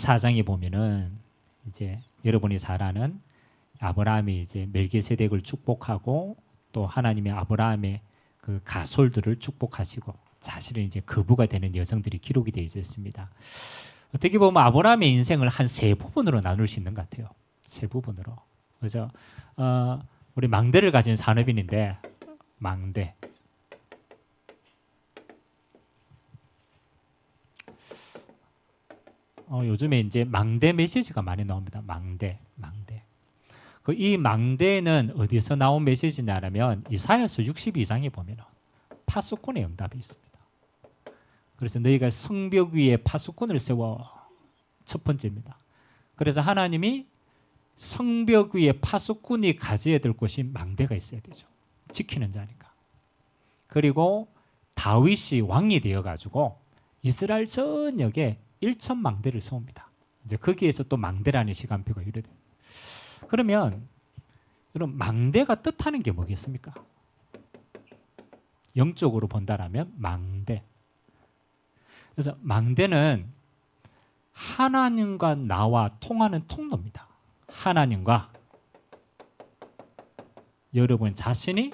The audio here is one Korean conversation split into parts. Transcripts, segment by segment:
14장에 보면은 이제 여러분이 잘 아는 아브라함이 이제 멜기세덱을 축복하고 또 하나님의 아브라함의 그 가솔들을 축복하시고 사실은 이제 거부가 되는 여정들이 기록이 되어 있습니다. 어떻게 보면 아브라함의 인생을 한 세 부분으로 나눌 수 있는 것 같아요. 세 부분으로. 그래서 우리 망대를 가진 산업인인데 망대. 요즘에 이제 망대 메시지가 많이 나옵니다. 망대. 이 망대는 어디서 나온 메시지냐면 이사야서 62장에 보면 파수꾼의 응답이 있습니다. 그래서 너희가 성벽 위에 파수꾼을 세워. 첫 번째입니다. 그래서 하나님이 성벽 위에 파수꾼이 가져야 될 곳이 망대가 있어야 되죠. 지키는 자니까. 그리고 다윗이 왕이 되어가지고 이스라엘 전역에 1,000망대를 세웁니다. 이제 거기에서 또 망대라는 시간표가 유래돼요. 그러면 여러분 망대가 뜻하는 게 뭐겠습니까? 영적으로 본다라면 망대. 그래서 망대는 하나님과 나와 통하는 통로입니다. 하나님과 여러분 자신이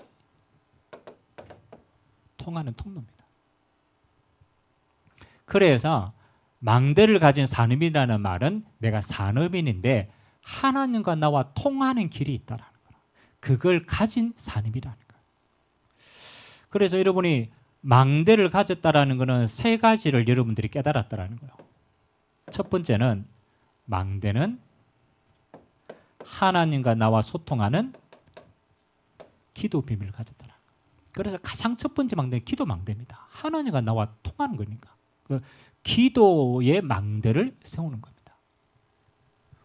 통하는 통로입니다. 그래서 망대를 가진 산업인이라는 말은 내가 산업인인데 하나님과 나와 통하는 길이 있다라는 거예요. 그걸 가진 산업이라는 거예요. 그래서 여러분이 망대를 가졌다라는 것은 세 가지를 여러분들이 깨달았다라는 거예요. 첫 번째는 망대는 하나님과 나와 소통하는 기도 비밀을 가졌다라는 거예요. 그래서 가장 첫 번째 망대는 기도 망대입니다. 하나님과 나와 통하는 거니까. 그 기도의 망대를 세우는 겁니다.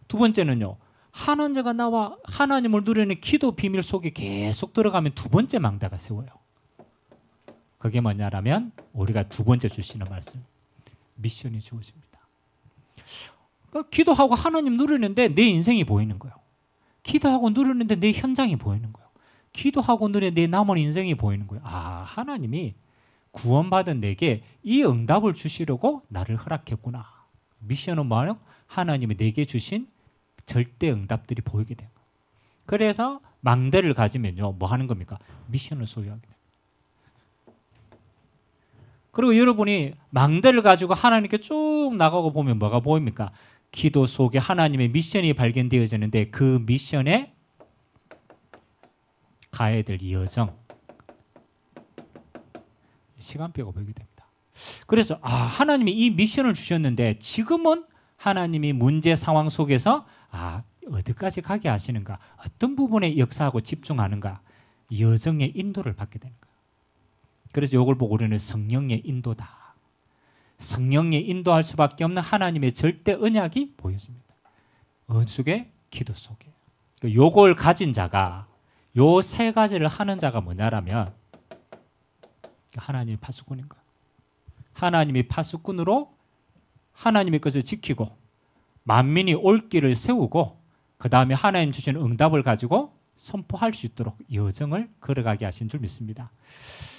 두 번째는요. 하나님과 나와 하나님을 누리는 기도 비밀 속에 계속 들어가면 두 번째 망대가 세워요. 그게 뭐냐면 우리가 두 번째 주시는 말씀. 미션이 주어집니다. 그러니까 기도하고 하나님 누리는데 내 인생이 보이는 거예요. 기도하고 누리는데 내 현장이 보이는 거예요. 기도하고 누리는데 내 남은 인생이 보이는 거예요. 아, 하나님이 구원받은 내게 이 응답을 주시려고 나를 허락했구나. 미션은 뭐예요? 하나님이 내게 주신 절대 응답들이 보이게 돼요. 그래서 망대를 가지면요, 뭐 하는 겁니까? 미션을 소유하게 돼요. 그리고 여러분이 망대를 가지고 하나님께 쭉 나가고 보면 뭐가 보입니까? 기도 속에 하나님의 미션이 발견되어지는데 그 미션에 가야 될 여정, 시간표가 보이게 됩니다. 그래서 하나님이 이 미션을 주셨는데 지금은 하나님이 문제 상황 속에서 어디까지 가게 하시는가, 어떤 부분에 역사하고 집중하는가, 여정의 인도를 받게 되는 거예요. 그래서 이걸 보고 우리는 성령의 인도다. 성령의 인도할 수밖에 없는 하나님의 절대 언약이 보여집니다. 어느 속에? 기도 속에. 요걸 가진 자가, 요 세 가지를 하는 자가 뭐냐라면 하나님의 파수꾼인 거예요. 하나님이 파수꾼으로 하나님의 것을 지키고 만민이 올 길을 세우고 그 다음에 하나님 주신 응답을 가지고 선포할 수 있도록 여정을 걸어가게 하신 줄 믿습니다.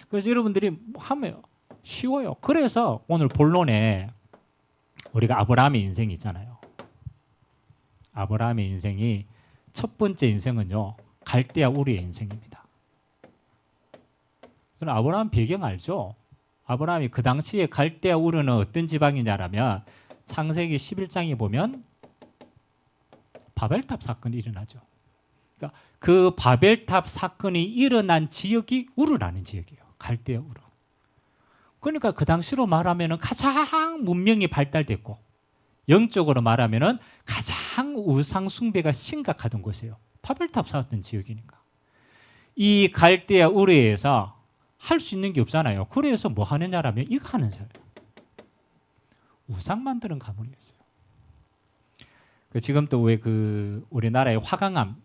그래서 여러분들이 하면 쉬워요. 그래서 오늘 본론에 우리가 아브라함의 인생이 있잖아요. 아브라함의 인생이 첫 번째 인생은요, 갈대아 우르의 인생입니다. 아브라함 배경 알죠? 아브라함이 그 당시에 갈대아 우르는 어떤 지방이냐라면 창세기 11장에 보면 바벨탑 사건이 일어나죠. 그러니까 그 바벨탑 사건이 일어난 지역이 우르라는 지역이에요. 갈대아 우르. 그러니까 그 당시로 말하면 가장 문명이 발달됐고 영적으로 말하면 가장 우상 숭배가 심각하던 곳이에요. 바벨탑 사왔던 지역이니까. 이 갈대아 우르에서 할 수 있는 게 없잖아요. 그래서 뭐 하느냐라면 이거 하는 거예요. 우상 만드는 가문이었어요. 지금 또 왜 우리나라의 화강암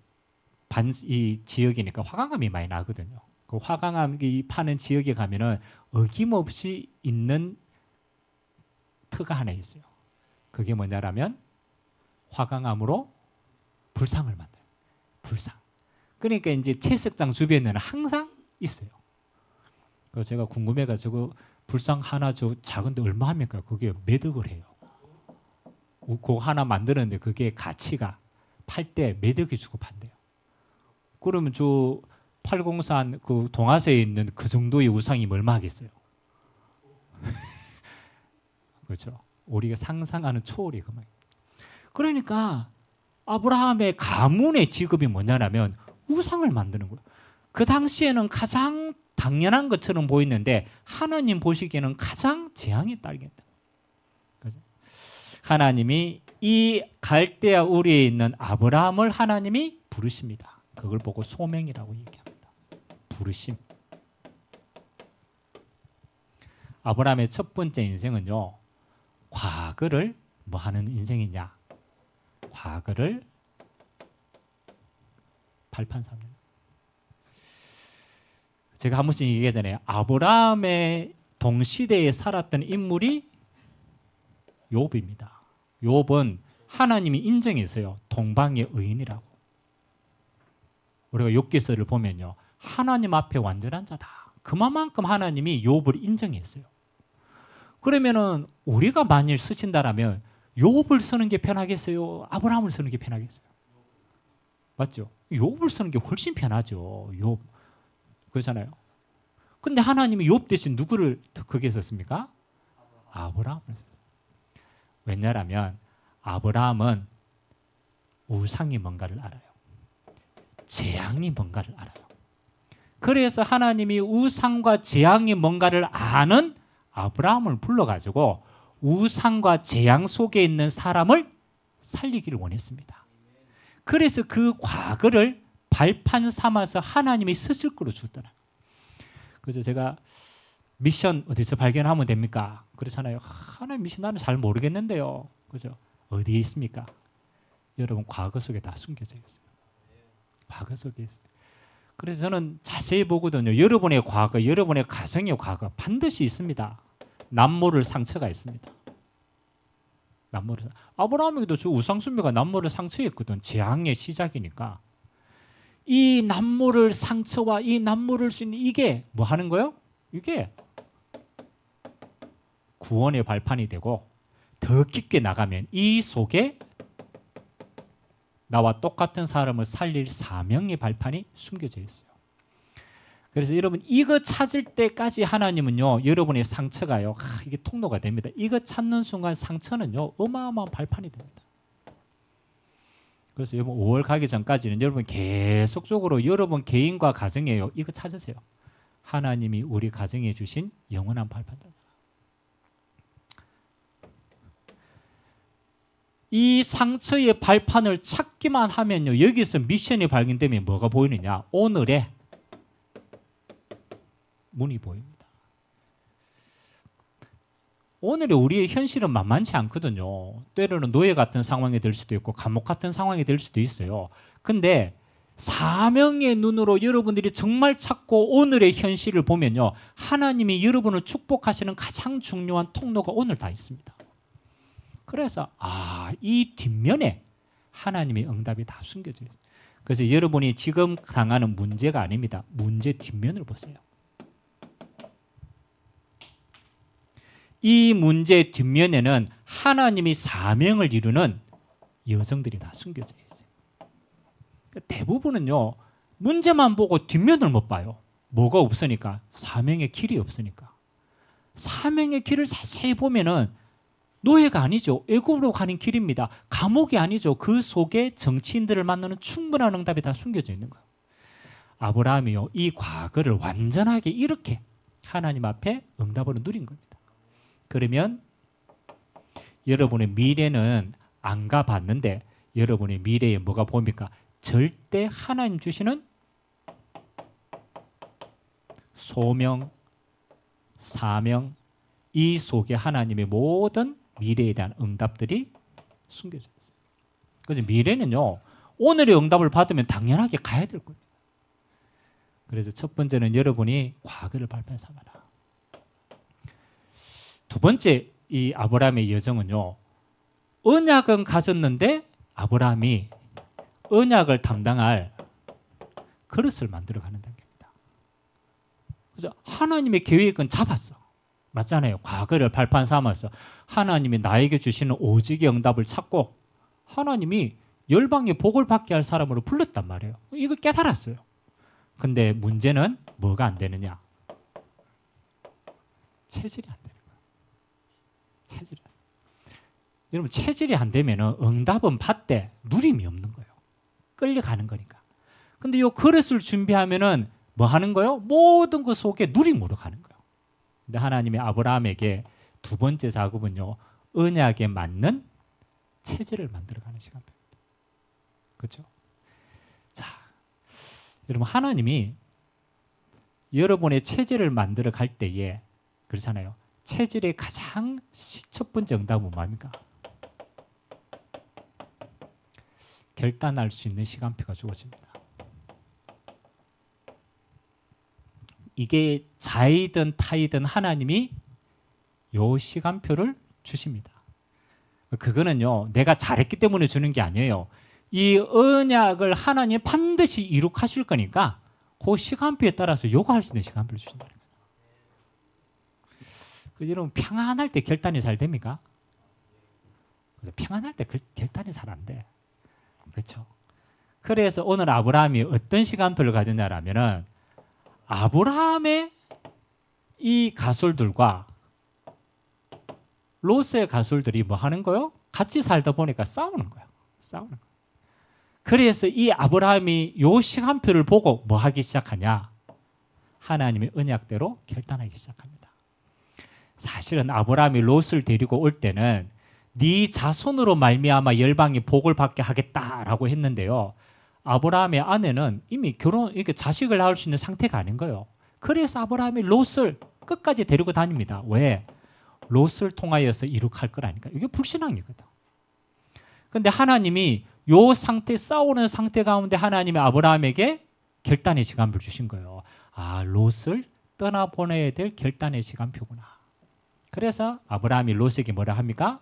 이 지역이니까 화강암이 많이 나거든요. 그 화강암이 파는 지역에 가면은 어김없이 있는 터가 하나 있어요. 그게 뭐냐라면 화강암으로 불상을 만들어요. 불상. 그러니까 이제 채석장 주변에는 항상 있어요. 그래서 제가 궁금해가지고 불상 하나 작은데 얼마 합니까? 그게 몇 억을 해요. 그거 하나 만드는데 그게 가치가 팔 때 몇 억이 주고 판대요. 그러면 저 팔공산 그 동화서에 있는 그 정도의 우상이 얼마 하겠어요? 그렇죠. 우리가 상상하는 초월이 그만. 그러니까 아브라함의 가문의 직업이 뭐냐면 우상을 만드는 거예요. 그 당시에는 가장 당연한 것처럼 보이는데 하나님 보시기에는 가장 재앙이 따르겠다. 그죠? 하나님이 이 갈대아 우리에 있는 아브라함을 하나님이 부르십니다. 그걸 보고 소명이라고 얘기합니다. 부르심. 아브라함의 첫 번째 인생은요, 과거를 뭐 하는 인생이냐? 과거를 발판 삼는. 제가 한 번씩 얘기하잖아요. 아브라함의 동시대에 살았던 인물이 욥입니다. 욥은 하나님이 인정했어요. 동방의 의인이라고. 우리가 욥기서를 보면요, 하나님 앞에 완전한 자다. 그만큼 하나님이 욥을 인정했어요. 그러면은 우리가 만일 쓰신다라면 욥을 쓰는 게 편하겠어요? 아브라함을 쓰는 게 편하겠어요? 맞죠? 욥을 쓰는 게 훨씬 편하죠. 욥. 그렇잖아요. 근데 하나님이 욥 대신 누구를 더 크게 썼습니까? 아브라함을 썼어요. 왜냐하면 아브라함은 우상이 뭔가를 알아요. 재앙이 뭔가를 알아요. 그래서 하나님이 우상과 재앙이 뭔가를 아는 아브라함을 불러가지고 우상과 재앙 속에 있는 사람을 살리기를 원했습니다. 그래서 그 과거를 발판 삼아서 하나님이 쓰실 거로 주더라. 그래서 제가 미션 어디서 발견하면 됩니까? 그렇잖아요. 하나님 미션 나는 잘 모르겠는데요. 그죠? 어디에 있습니까? 여러분 과거 속에 다 숨겨져 있어요. 과거 속에 있어요. 그래서 저는 자세히 보거든요. 여러분의 과거, 여러분의 가정의 과거 반드시 있습니다. 남모를 상처가 있습니다. 남모를. 아브라함에게도 저 우상숭배가 남모를 상처였거든. 재앙의 시작이니까. 이 남모를 상처와 이 남모를 수 있는 이게 뭐 하는 거예요? 이게 구원의 발판이 되고 더 깊게 나가면 이 속에 나와 똑같은 사람을 살릴 사명의 발판이 숨겨져 있어요. 그래서 여러분 이거 찾을 때까지 하나님은요, 여러분의 상처가요, 이게 통로가 됩니다. 이거 찾는 순간 상처는요, 어마어마한 발판이 됩니다. 그래서 여러분 5월 가기 전까지는 여러분 계속적으로 여러분 개인과 가정에요, 이거 찾으세요. 하나님이 우리 가정에 주신 영원한 발판입니다. 이 상처의 발판을 찾기만 하면요, 여기서 미션이 발견되면 뭐가 보이느냐? 오늘의 문이 보입니다. 오늘의 우리의 현실은 만만치 않거든요. 때로는 노예 같은 상황이 될 수도 있고 감옥 같은 상황이 될 수도 있어요. 근데 사명의 눈으로 여러분들이 정말 찾고 오늘의 현실을 보면요, 하나님이 여러분을 축복하시는 가장 중요한 통로가 오늘 다 있습니다. 그래서 이 뒷면에 하나님의 응답이 다 숨겨져 있어요. 그래서 여러분이 지금 당하는 문제가 아닙니다. 문제 뒷면을 보세요. 이 문제 뒷면에는 하나님이 사명을 이루는 여정들이 다 숨겨져 있어요. 대부분은요, 문제만 보고 뒷면을 못 봐요. 뭐가 없으니까? 사명의 길이 없으니까. 사명의 길을 자세히 보면은 노예가 아니죠. 애굽으로 가는 길입니다. 감옥이 아니죠. 그 속에 정치인들을 만나는 충분한 응답이 다 숨겨져 있는 거예요. 아브라함이요, 이 과거를 완전하게 이렇게 하나님 앞에 응답으로 누린 겁니다. 그러면 여러분의 미래는 안 가봤는데 여러분의 미래에 뭐가 보입니까? 절대 하나님 주시는 소명, 사명, 이 속에 하나님의 모든 미래에 대한 응답들이 숨겨져 있어요. 그래서 미래는요, 오늘의 응답을 받으면 당연하게 가야 될 겁니다. 그래서 첫 번째는 여러분이 과거를 발판 삼아라. 두 번째, 이 아브라함의 여정은요, 언약은 가졌는데 아브라함이 언약을 담당할 그릇을 만들어가는 단계입니다. 그래서 하나님의 계획은 잡았어. 맞잖아요. 과거를 발판 삼아서 하나님이 나에게 주시는 오직의 응답을 찾고 하나님이 열방에 복을 받게 할 사람으로 불렀단 말이에요. 이걸 깨달았어요. 근데 문제는 뭐가 안 되느냐? 체질이 안 되는 거예요. 체질이. 여러분 체질이 안 되면 응답은 받되 누림이 없는 거예요. 끌려가는 거니까. 근데 이 그릇을 준비하면은 뭐 하는 거예요? 모든 것 속에 누림으로 가는 거예요. 근데 하나님이 아브라함에게 두 번째 작업은요, 언약에 맞는 체질을 만들어가는 시간입니다. 그렇죠? 자, 여러분 하나님이 여러분의 체질을 만들어 갈 때에 그렇잖아요. 체질의 가장 첫 번째 응답은 뭡니까? 결단할 수 있는 시간표가 주어집니다. 이게 자이든 타이든 하나님이 요 시간표를 주십니다. 그거는요, 내가 잘했기 때문에 주는 게 아니에요. 이 언약을 하나님 반드시 이룩하실 거니까 그 시간표에 따라서 요구할 수 있는 시간표를 주신다는 거예요. 여러분 평안할 때 결단이 잘 됩니까? 평안할 때 결단이 잘 안 돼. 그렇죠? 그래서 오늘 아브라함이 어떤 시간표를 가졌냐라면은 아브라함의 이 가술들과 롯의 가술들이 뭐 하는 거요? 같이 살다 보니까 싸우는 거야. 싸우는 거야. 그래서 이 아브라함이 요 시간표를 보고 뭐 하기 시작하냐? 하나님의 언약대로 결단하기 시작합니다. 사실은 아브라함이 롯을 데리고 올 때는 네 자손으로 말미암아 열방이 복을 받게 하겠다라고 했는데요. 아브라함의 아내는 이미 이렇게 자식을 낳을 수 있는 상태가 아닌 거예요. 그래서 아브라함이 롯을 끝까지 데리고 다닙니다. 왜? 롯을 통하여서 이룩할 거라니까. 이게 불신앙이거든. 근데 하나님이 요 상태, 싸우는 상태 가운데 하나님이 아브라함에게 결단의 시간표를 주신 거예요. 아, 롯을 떠나보내야 될 결단의 시간표구나. 그래서 아브라함이 롯에게 뭐라 합니까?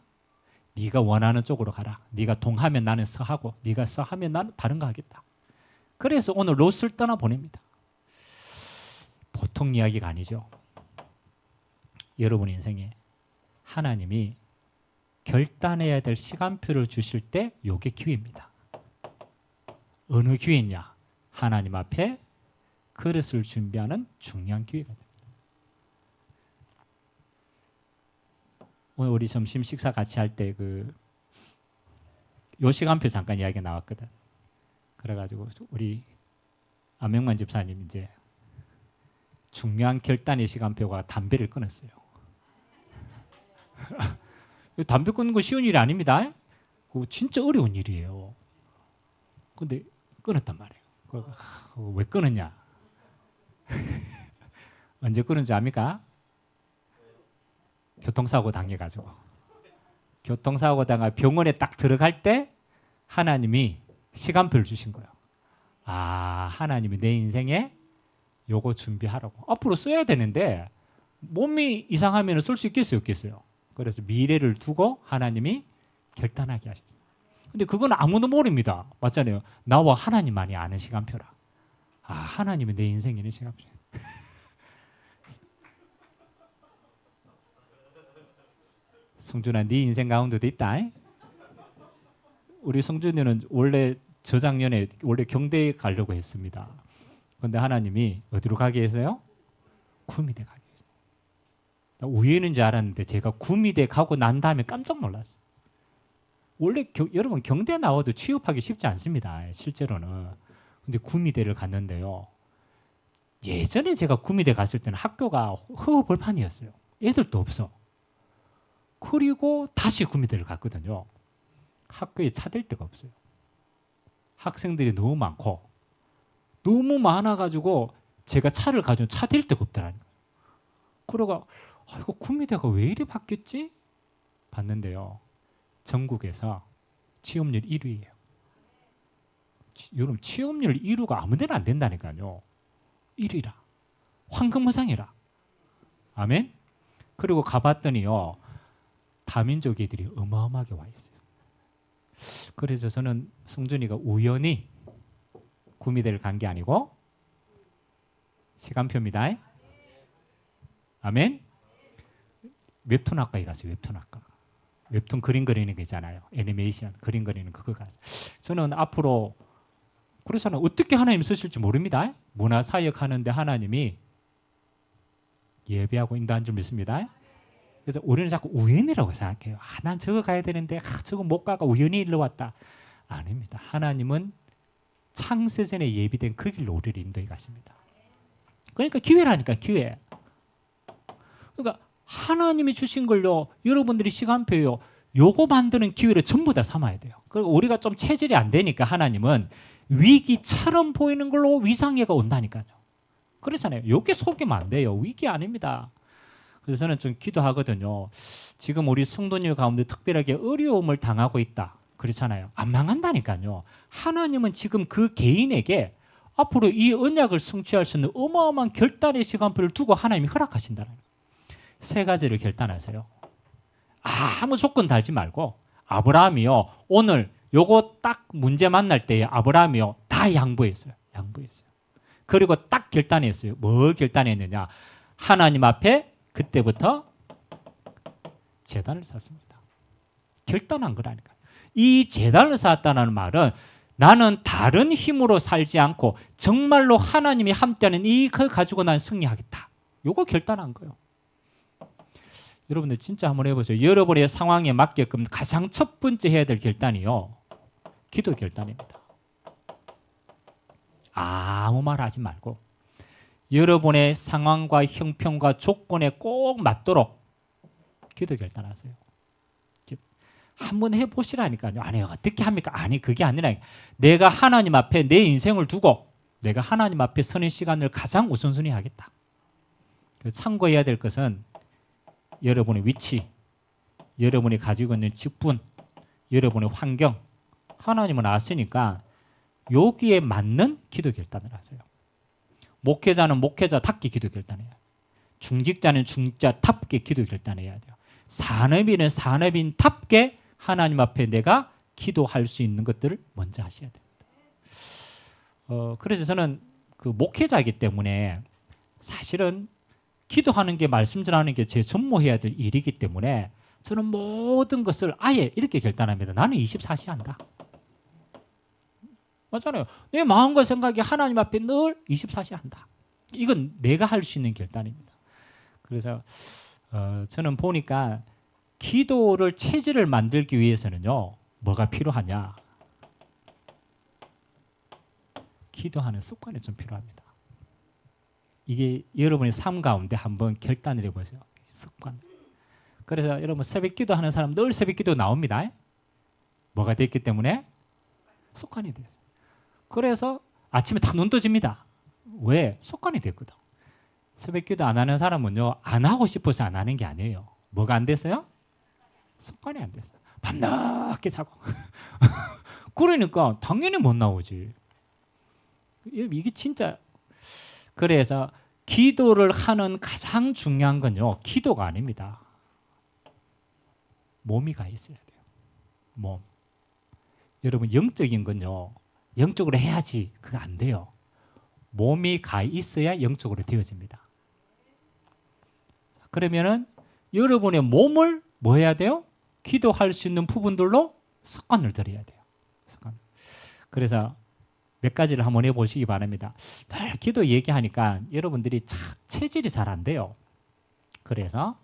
네가 원하는 쪽으로 가라. 네가 동하면 나는 서하고 네가 서하면 나는 다른 거 하겠다. 그래서 오늘 롯을 떠나보냅니다. 보통 이야기가 아니죠. 여러분 인생에 하나님이 결단해야 될 시간표를 주실 때 이게 기회입니다. 어느 기회냐? 하나님 앞에 그릇을 준비하는 중요한 기회가 됩니다. 오늘 우리 점심 식사 같이 할 때 요 시간표 잠깐 이야기가 나왔거든. 그래가지고 우리 안명만 집사님 이제 중요한 결단의 시간표가 담배를 끊었어요. 담배 끊는 거 쉬운 일이 아닙니다. 그거 진짜 어려운 일이에요. 근데 끊었단 말이에요. 왜 끊었냐? 언제 끊은지 압니까? 교통사고 당해가지고. 교통사고 당하 병원에 딱 들어갈 때 하나님이 시간표를 주신 거예요. 아, 하나님이 내 인생에 요거 준비하라고. 앞으로 써야 되는데 몸이 이상하면 쓸 수 있겠어요? 없겠어요? 그래서 미래를 두고 하나님이 결단하게 하셨어요. 근데 그건 아무도 모릅니다. 맞잖아요. 나와 하나님만이 아는 시간표라. 아, 하나님이 내 인생에는 시간표. 성준아, 네 인생 가운데도 있다. 우리 성준이는 원래 저작년에 원래 경대에 가려고 했습니다. 그런데 하나님이 어디로 가게 해서요? 구미대 가게 해서. 우연인 줄 알았는데 제가 구미대 가고 난 다음에 깜짝 놀랐어요. 원래 여러분 경대 나와도 취업하기 쉽지 않습니다. 실제로는. 근데 구미대를 갔는데요. 예전에 제가 구미대 갔을 때는 학교가 허허벌판이었어요. 애들도 없어. 그리고 다시 구미대를 갔거든요. 학교에 차댈 데가 없어요. 학생들이 너무 많고 너무 많아가지고 제가 차를 가지고 차댈 데가 없더라니까요. 그러고 이거 구미대가 왜 이리 바뀌었지? 봤는데요. 전국에서 취업률 1위예요. 여러분 취업률 1위가 아무데나 안 된다니까요. 1위라. 황금무상이라. 아멘? 그리고 가봤더니요. 다민족 애들이 어마어마하게 와 있어요. 그래서 저는 성준이가 우연히 구미대를 간 게 아니고 시간표입니다. 아멘? 웹툰학과에 갔어요. 웹툰학과. 웹툰 그림 그리는 거 있잖아요. 애니메이션 그림 그리는 그거 갔어요. 저는 앞으로 그렇잖아요. 어떻게 하나님 쓰실지 모릅니다. 문화사역 하는데 하나님이 예배하고 인도한 줄 믿습니다. 그래서 우리는 자꾸 우연이라고 생각해요. 난 저거 가야 되는데 저거 못 가가 우연히 일로 왔다. 아닙니다. 하나님은 창세전에 예비된 그 길로 우리를 인도해 가십니다. 그러니까 기회라니까 기회. 그러니까 하나님이 주신 걸요. 여러분들이 시간표요. 요거 만드는 기회를 전부 다 삼아야 돼요. 그리고 우리가 좀 체질이 안 되니까 하나님은 위기처럼 보이는 걸로 위상예가 온다니까요. 그렇잖아요. 요게 속이면 안 돼요. 위기 아닙니다. 그래서 저는 좀 기도하거든요. 지금 우리 성도님 가운데 특별하게 어려움을 당하고 있다. 그렇잖아요. 안 망한다니까요. 하나님은 지금 그 개인에게 앞으로 이 언약을 성취할 수 있는 어마어마한 결단의 시간표를 두고 하나님이 허락하신다는 거예요. 세 가지를 결단하세요. 아무 조건 달지 말고 아브라함이요. 오늘 요거 딱 문제 만날 때에 아브라함이요. 다 양보했어요. 양보했어요. 그리고 딱 결단했어요. 뭘 결단했느냐. 하나님 앞에 그때부터 제단을 쌓습니다. 결단한 거라니까요. 이 제단을 쌓았다는 말은 나는 다른 힘으로 살지 않고 정말로 하나님이 함께하는 이걸 가지고 난 승리하겠다. 요거 결단한 거예요. 여러분들 진짜 한번 해보세요. 여러분의 상황에 맞게끔 가장 첫 번째 해야 될 결단이요. 기도 결단입니다. 아무 말 하지 말고 여러분의 상황과 형편과 조건에 꼭 맞도록 기도 결단하세요. 한번 해보시라니까요. 아니 어떻게 합니까? 아니 그게 아니라 내가 하나님 앞에 내 인생을 두고 내가 하나님 앞에 서는 시간을 가장 우선순위 하겠다. 참고해야 될 것은 여러분의 위치, 여러분이 가지고 있는 직분, 여러분의 환경 하나님은 아시니까 여기에 맞는 기도 결단을 하세요. 목회자는 목회자답게 기도 결단해야 돼요. 중직자는 중직자답게 기도 결단해야 돼요. 산업인은 산업인답게 하나님 앞에 내가 기도할 수 있는 것들을 먼저 하셔야 됩니다. 그래서 저는 그 목회자이기 때문에 사실은 기도하는 게 말씀 전하는 게 제 전무해야 될 일이기 때문에 저는 모든 것을 아예 이렇게 결단합니다. 나는 24시 한다. 맞잖아요. 내 마음과 생각이 하나님 앞에 늘 24시 한다. 이건 내가 할 수 있는 결단입니다. 그래서 저는 보니까 기도를 체질을 만들기 위해서는요. 뭐가 필요하냐? 기도하는 습관이 좀 필요합니다. 이게 여러분의 삶 가운데 한번 결단을 해보세요. 습관. 그래서 여러분 새벽 기도하는 사람 늘 새벽 기도 나옵니다. 뭐가 됐기 때문에? 습관이 돼요. 그래서 아침에 다 눈 떠집니다. 왜? 습관이 됐거든. 새벽 기도 안 하는 사람은요. 안 하고 싶어서 안 하는 게 아니에요. 뭐가 안 됐어요? 습관이 안 됐어요. 밤늦게 자고. 그러니까 당연히 못 나오지. 이게 진짜 그래서 기도를 하는 가장 중요한 건요. 기도가 아닙니다. 몸이 가 있어야 돼요. 몸. 여러분 영적인 건요. 영적으로 해야지. 그거 안 돼요. 몸이 가 있어야 영적으로 되어집니다. 그러면은 여러분의 몸을 뭐 해야 돼요? 기도할 수 있는 부분들로 습관을 들여야 돼요. 습관. 그래서 몇 가지를 한번 해보시기 바랍니다. 늘 기도 얘기하니까 여러분들이 체질이 잘 안 돼요. 그래서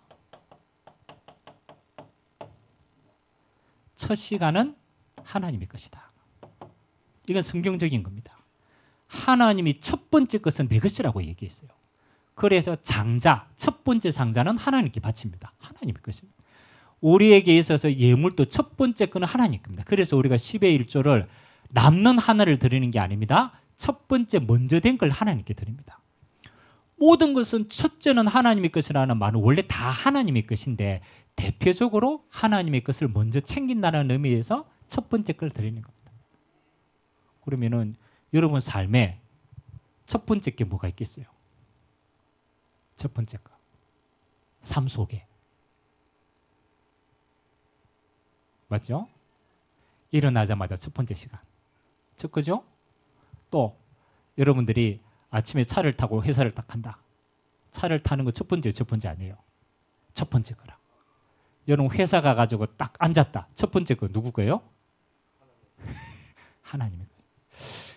첫 시간은 하나님의 것이다. 이건 성경적인 겁니다. 하나님이 첫 번째 것은 내 것이라고 얘기했어요. 그래서 장자, 첫 번째 장자는 하나님께 바칩니다. 하나님의 것입니다. 우리에게 있어서 예물도 첫 번째 거는 하나님 겁니다. 그래서 우리가 10의 1조를 남는 하나를 드리는 게 아닙니다. 첫 번째 먼저 된 걸 하나님께 드립니다. 모든 것은 첫째는 하나님의 것이라는 말은 원래 다 하나님의 것인데 대표적으로 하나님의 것을 먼저 챙긴다는 의미에서 첫 번째 걸 드리는 겁니다. 그러면은 여러분 삶에 첫 번째 게 뭐가 있겠어요? 첫 번째 거. 삶 속에. 맞죠? 일어나자마자 첫 번째 시간. 첫 거죠? 또 여러분들이 아침에 차를 타고 회사를 딱 간다. 차를 타는 거 첫 번째 아니에요. 첫 번째 거라. 여러분 회사 가가지고 딱 앉았다. 첫 번째 거 누구 거예요? 하나님의 거예요.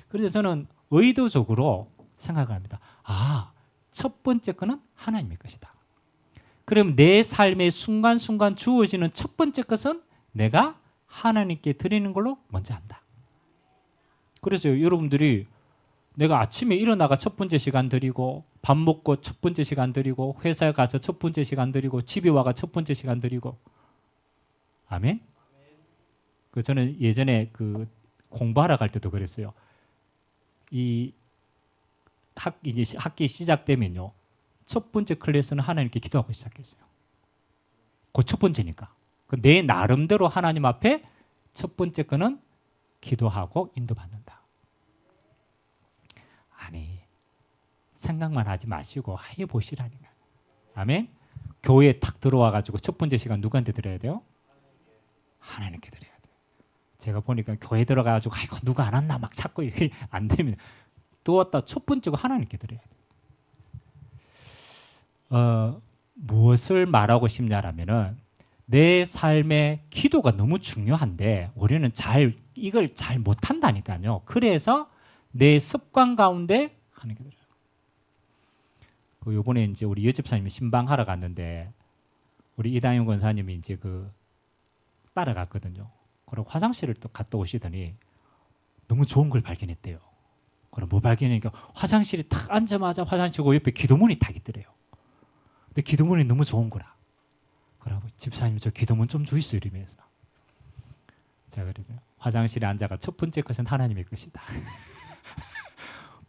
그래서 저는 의도적으로 생각합니다. 첫 번째 거는 하나님의 것이다. 그럼 내 삶의 순간순간 주어지는 첫 번째 것은 내가 하나님께 드리는 걸로 먼저 한다. 그래서 여러분들이 내가 아침에 일어나가 첫 번째 시간 드리고 밥 먹고 첫 번째 시간 드리고 회사에 가서 첫 번째 시간 드리고 집에 와가 첫 번째 시간 드리고 아멘? 저는 예전에 공부하러 갈 때도 그랬어요. 이제 학기 시작되면요. 첫 번째 클래스는 하나님께 기도하고 시작했어요. 그 첫 번째니까. 내 나름대로 하나님 앞에 첫 번째 거는 기도하고 인도받는다. 아니, 생각만 하지 마시고 해보시라니까. 아멘? 교회에 탁 들어와가지고 첫 번째 시간 누구한테 드려야 돼요? 하나님께 드려야 돼요. 제가 보니까 교회 들어가가지고 아이고 누가 안 왔나 막 찾고 안 되면 또 왔다 첫 번째가 하나님께 드려야 돼요. 무엇을 말하고 싶냐라면은 내 삶의 기도가 너무 중요한데 우리는 이걸 잘 못한다니까요. 그래서 내 습관 가운데 하는 게 들어요. 요번에 이제 우리 여집사님이 신방하러 갔는데 우리 이다영 권사님이 이제 따라갔거든요. 그리고 화장실을 또 갔다 오시더니 너무 좋은 걸 발견했대요. 그럼 뭐 발견하니까 화장실에 딱 앉자마자 화장실 옆에 기도문이 딱 있더래요. 근데 기도문이 너무 좋은 거라. 그러고 집사님 저 기도문 좀 주이소 이러면서. 제가 그래서 화장실에 앉아가 첫 번째 것은 하나님의 것이다.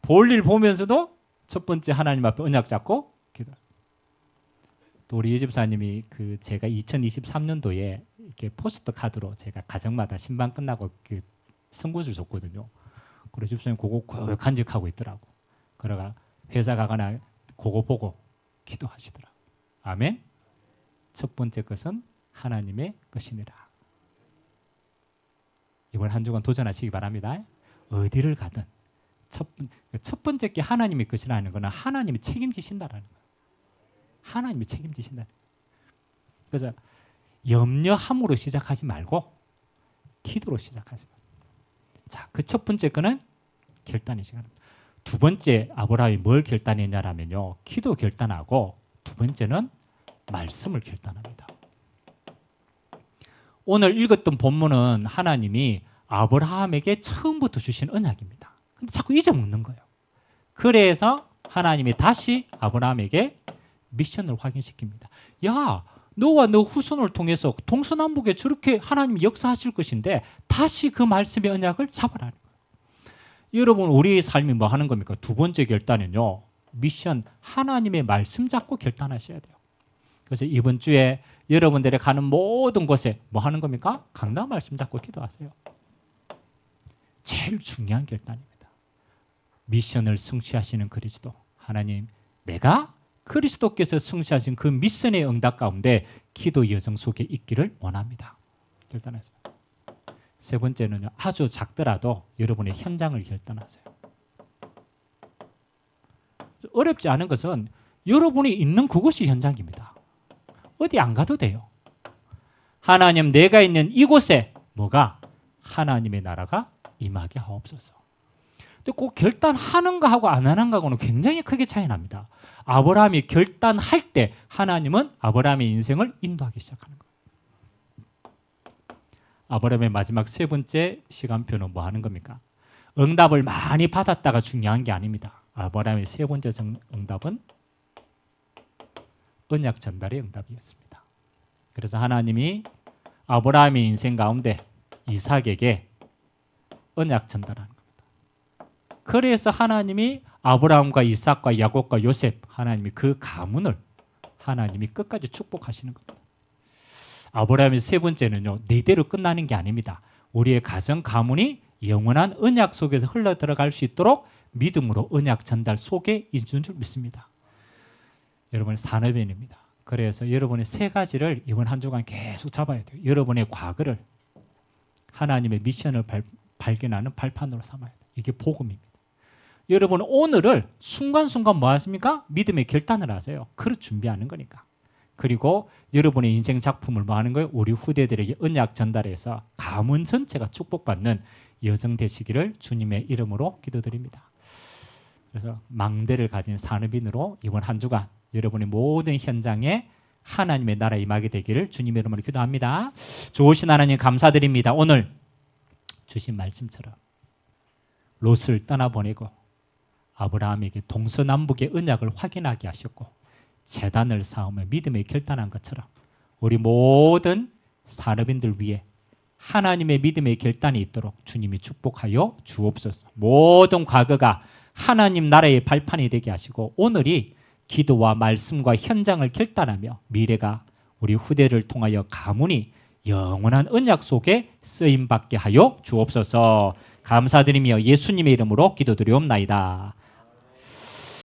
볼일 보면서도 첫 번째 하나님 앞에 언약 잡고 기도. 또 우리 집사님이 제가 2023년도에 이렇게 포스트 카드로 제가 가정마다 신방 끝나고 선구줄 줬거든요. 그래서 집사님 그거 꼭 간직하고 있더라고. 그러가 회사 가거나 그거 보고 기도하시더라. 아멘. 첫 번째 것은 하나님의 것이니라. 이번 한 주간 도전하시기 바랍니다. 어디를 가든 첫 번째 게 하나님의 것이라는 것은 하나님이 책임지신다라는 거예요. 하나님이 책임지신다. 그래서 염려함으로 시작하지 말고 기도로 시작하세요. 자, 그 첫 번째 거는 결단의 시간입니다. 두 번째 아브라함이 뭘 결단했냐라면요. 기도 결단하고 두 번째는 말씀을 결단합니다. 오늘 읽었던 본문은 하나님이 아브라함에게 처음부터 주신 언약입니다. 근데 자꾸 잊어먹는 거예요. 그래서 하나님이 다시 아브라함에게 미션을 확인시킵니다. 야, 너와 너 후손을 통해서 동서남북에 저렇게 하나님이 역사하실 것인데 다시 그 말씀의 언약을 잡아라는 거예요. 여러분 우리의 삶이 뭐 하는 겁니까? 두 번째 결단은요. 미션 하나님의 말씀 잡고 결단하셔야 돼요. 그래서 이번 주에 여러분들이 가는 모든 곳에 뭐 하는 겁니까? 강단 말씀 잡고 기도하세요. 제일 중요한 결단입니다. 미션을 성취하시는 그리스도 하나님, 내가 그리스도께서 성취하신 그 미션의 응답 가운데 기도 여정 속에 있기를 원합니다. 결단하세요. 세 번째는요. 아주 작더라도 여러분의 현장을 결단하세요. 어렵지 않은 것은 여러분이 있는 그곳이 현장입니다. 어디 안 가도 돼요. 하나님, 내가 있는 이곳에 뭐가? 하나님의 나라가 임하게 하옵소서. 근데 꼭 결단하는 거하고 안 하는 거하고는 굉장히 크게 차이 납니다. 아브라함이 결단할 때 하나님은 아브라함의 인생을 인도하기 시작하는 거예요. 아브라함의 마지막 세 번째 시간표는 뭐 하는 겁니까? 응답을 많이 받았다가 중요한 게 아닙니다. 아브라함의 세 번째 응답은 언약 전달의 응답이었습니다. 그래서 하나님이 아브라함의 인생 가운데 이삭에게 언약 전달하는 겁니다. 그래서 하나님이 아브라함과 이삭과 야곱과 요셉, 하나님이 그 가문을 하나님이 끝까지 축복하시는 겁니다. 아브라함의 세 번째는요, 내대로 끝나는 게 아닙니다. 우리의 가정 가문이 영원한 언약 속에서 흘러 들어갈 수 있도록 믿음으로 언약 전달 속에 있는 줄 믿습니다. 여러분의 산업인입니다. 그래서 여러분의 세 가지를 이번 한 주간 계속 잡아야 돼요. 여러분의 과거를 하나님의 미션을 발견하는 발판으로 삼아야 돼요. 이게 복음입니다. 여러분 오늘을 순간순간 뭐 하십니까? 믿음의 결단을 하세요. 그릇 준비하는 거니까. 그리고 여러분의 인생 작품을 뭐 하는 거예요? 우리 후대들에게 언약 전달해서 가문 전체가 축복받는 여정 되시기를 주님의 이름으로 기도드립니다. 그래서 망대를 가진 산업인으로 이번 한 주간 여러분의 모든 현장에 하나님의 나라 임하게 되기를 주님의 이름으로 기도합니다. 좋으신 하나님 감사드립니다. 오늘 주신 말씀처럼 롯을 떠나보내고 아브라함에게 동서남북의 언약을 확인하게 하셨고 제단을 쌓으며 믿음에 결단한 것처럼 우리 모든 산업인들 위해 하나님의 믿음의 결단이 있도록 주님이 축복하여 주옵소서. 모든 과거가 하나님 나라의 발판이 되게 하시고 오늘이 기도와 말씀과 현장을 결단하며 미래가 우리 후대를 통하여 가문이 영원한 언약 속에 쓰임받게 하여 주옵소서. 감사드리며 예수님의 이름으로 기도드리옵나이다.